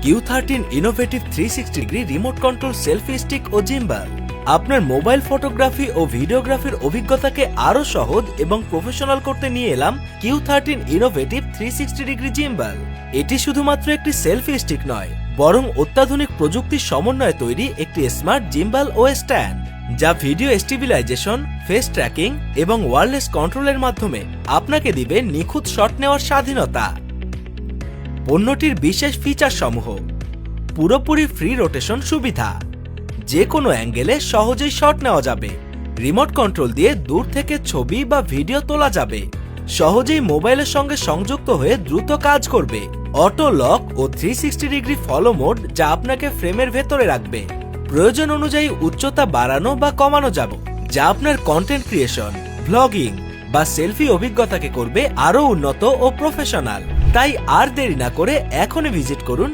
Q13 innovative 360 degree remote control selfie stick ও gimbal আপনার mobile photography ও ভিডিওগ্রাফির অভিজ্ঞতাকে আরো সহজ এবং প্রফেশনাল করতে নিয়ে এলাম Q13 ইনোভেটিভ 360 ডিগ্রি জিম্বাল। এটি শুধুমাত্র একটি সেলফি স্টিক নয়, বরং অত্যাধুনিক প্রযুক্তির সমন্বয়ে তৈরি একটি স্মার্ট জিম্বাল ও স্ট্যান্ড, যা ভিডিও স্টেবিলাইজেশন, ফেস ট্র্যাকিং এবং ওয়্যারলেস কন্ট্রোলের মাধ্যমে আপনাকে দিবে নিখুঁত শট নেওয়ার স্বাধীনতা। পণ্যটির বিশেষ ফিচার সমূহ: পুরোপুরি ফ্রি রোটেশন সুবিধা, যে কোনো অ্যাঙ্গেলে সহজেই শট নেওয়া যাবে, রিমোট কন্ট্রোল দিয়ে দূর থেকে ছবি বা ভিডিও তোলা যাবে, সহজেই মোবাইলের সঙ্গে সংযুক্ত হয়ে দ্রুত কাজ করবে, অটো লক ও 360 ডিগ্রি ফলো মোড, যা আপনাকে ফ্রেমের ভেতরে রাখবে, প্রয়োজন অনুযায়ী উচ্চতা বাড়ানো বা কমানো যাবে, যা আপনার কন্টেন্ট ক্রিয়েশন, ব্লগিং বা সেলফি অভিজ্ঞতাকে করবে আরো উন্নত ও প্রফেশনাল। তাই আর দেরি না করে এখনই ভিজিট করুন